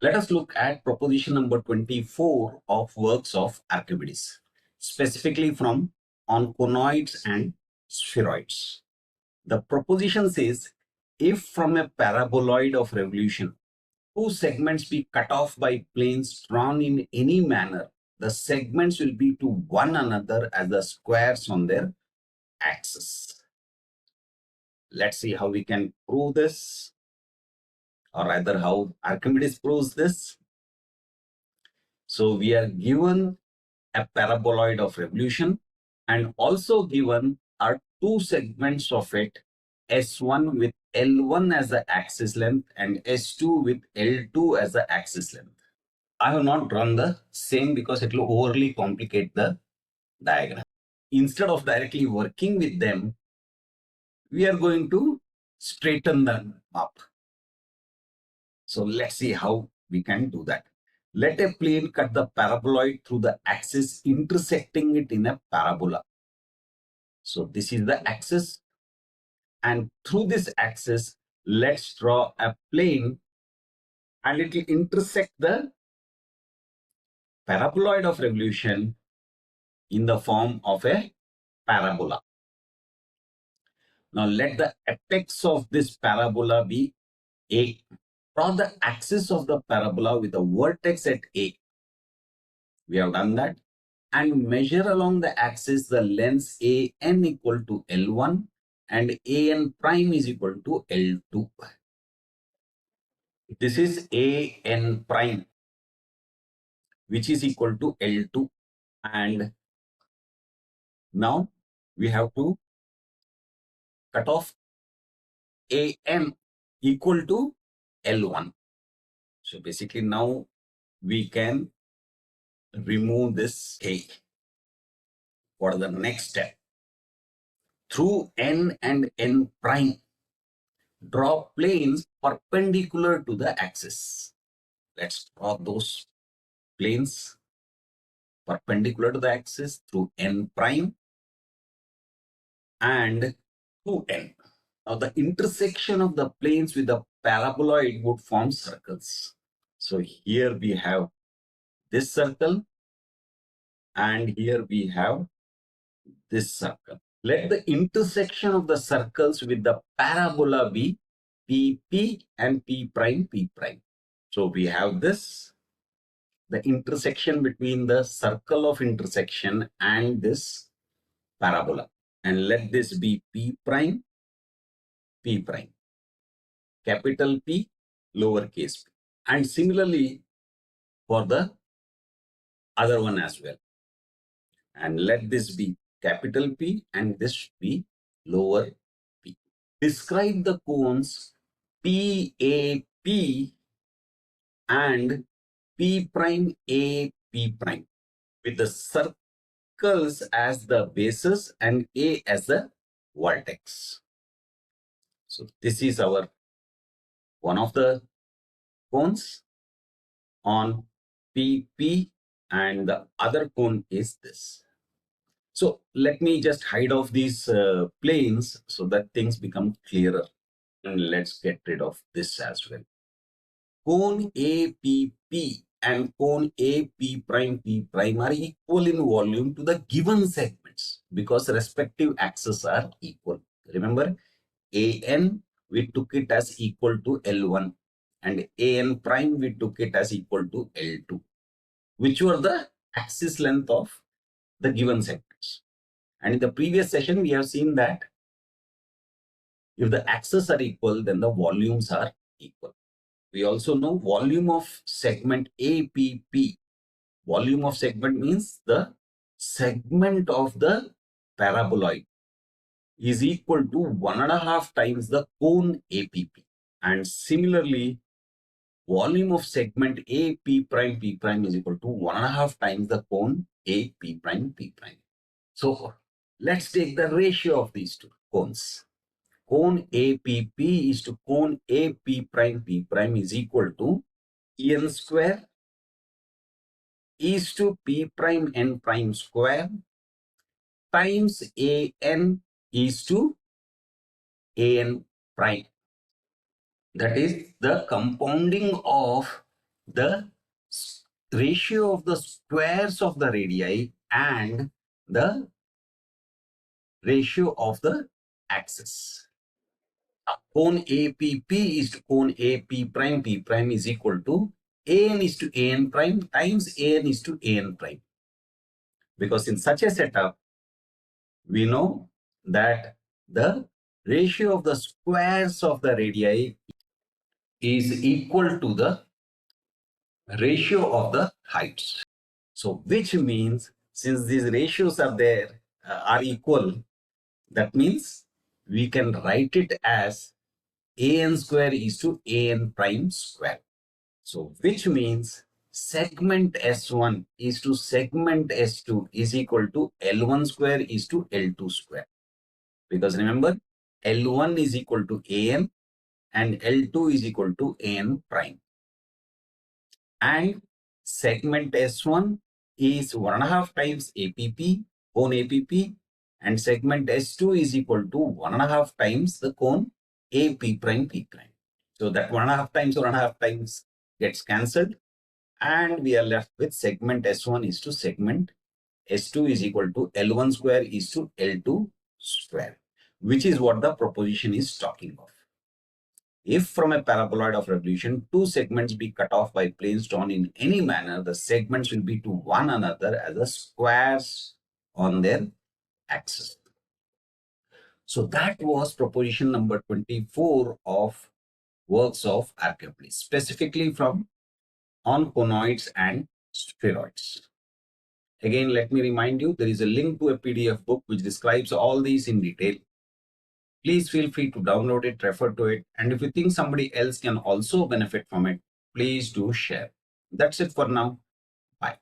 Let us look at proposition number 24 of works of Archimedes, specifically from on conoids and spheroids. The proposition says, if from a paraboloid of revolution, two segments be cut off by planes drawn in any manner, the segments will be to one another as the squares on their axis. Let's see how we can prove this, or rather how Archimedes proves this. So we are given a paraboloid of revolution and also given are two segments of it, S1 with L1 as the axis length and S2 with L2 as the axis length. I have not drawn the same because it will overly complicate the diagram. Instead of directly working with them, we are going to straighten them up. So let's see how we can do that. Let a plane cut the paraboloid through the axis intersecting it in a parabola. So this is the axis, and through this axis, let's draw a plane and it will intersect the paraboloid of revolution in the form of a parabola. Now let the apex of this parabola be A. Draw the axis of the parabola with a vertex at A. We have done that. And measure along the axis the lengths AN equal to L1 and AN prime is equal to L2. This is AN prime, which is equal to L2. And now we have to cut off AN equal to L1. So basically now we can remove this A. What is the next step? Through N and N prime, draw planes perpendicular to the axis. Let's draw those planes perpendicular to the axis through N prime and 2N. Now the intersection of the planes with the paraboloid would form circles. So here we have this circle and here we have this circle. Let the intersection of the circles with the parabola be PP and P prime P prime. So we have this, the intersection between the circle of intersection and this parabola. And let this be P prime, P prime. Capital P, lowercase p. And similarly for the other one as well. And let this be capital P and this be lower p. Describe the cones PAP and P prime AP prime with the circles as the bases and A as the vertex. So this is our one of the cones on PP and the other cone is this. So let me just hide off these planes so that things become clearer. And let's get rid of this as well. Cone APP and cone AP prime P prime are equal in volume to the given segments because respective axes are equal. Remember, AN we took it as equal to L1 and AN prime we took it as equal to L2, which were the axis length of the given segments. And in the previous session, we have seen that if the axes are equal, then the volumes are equal. We also know volume of segment APP. Volume of segment means the segment of the paraboloid is equal to 1.5 times the cone APP. And similarly, volume of segment AP prime P prime is equal to 1.5 times the cone AP prime P prime. So let's take the ratio of these two cones. Cone APP is to cone AP prime P prime is equal to N square is to P prime N prime square times AN is to AN prime. That is the compounding of the ratio of the squares of the radii and the ratio of the axis. Cone APP is to cone AP prime, P prime is equal to AN is to AN prime times AN is to AN prime. Because in such a setup, we know that the ratio of the squares of the radii is equal to the ratio of the heights. So, which means since these ratios are there, are equal, that means we can write it as an square is to an prime square. So, which means segment S1 is to segment S2 is equal to L1 square is to L2 square. Because remember, L1 is equal to an and L2 is equal to an prime. And segment S1 is 1.5 times APP, cone APP, and segment S2 is equal to 1.5 times the cone AP prime P prime. So that 1.5 times or 1.5 times gets cancelled, and we are left with segment S1 is to segment S2 is equal to L1 square is to L2 square, which is what the proposition is talking of. If from a paraboloid of revolution, two segments be cut off by planes drawn in any manner, the segments will be to one another as the squares on their axis. So that was proposition number 24 of works of Archimedes, specifically from on conoids and spheroids. Again, let me remind you, there is a link to a PDF book which describes all these in detail. Please feel free to download it, refer to it, and if you think somebody else can also benefit from it, please do share. That's it for now. Bye.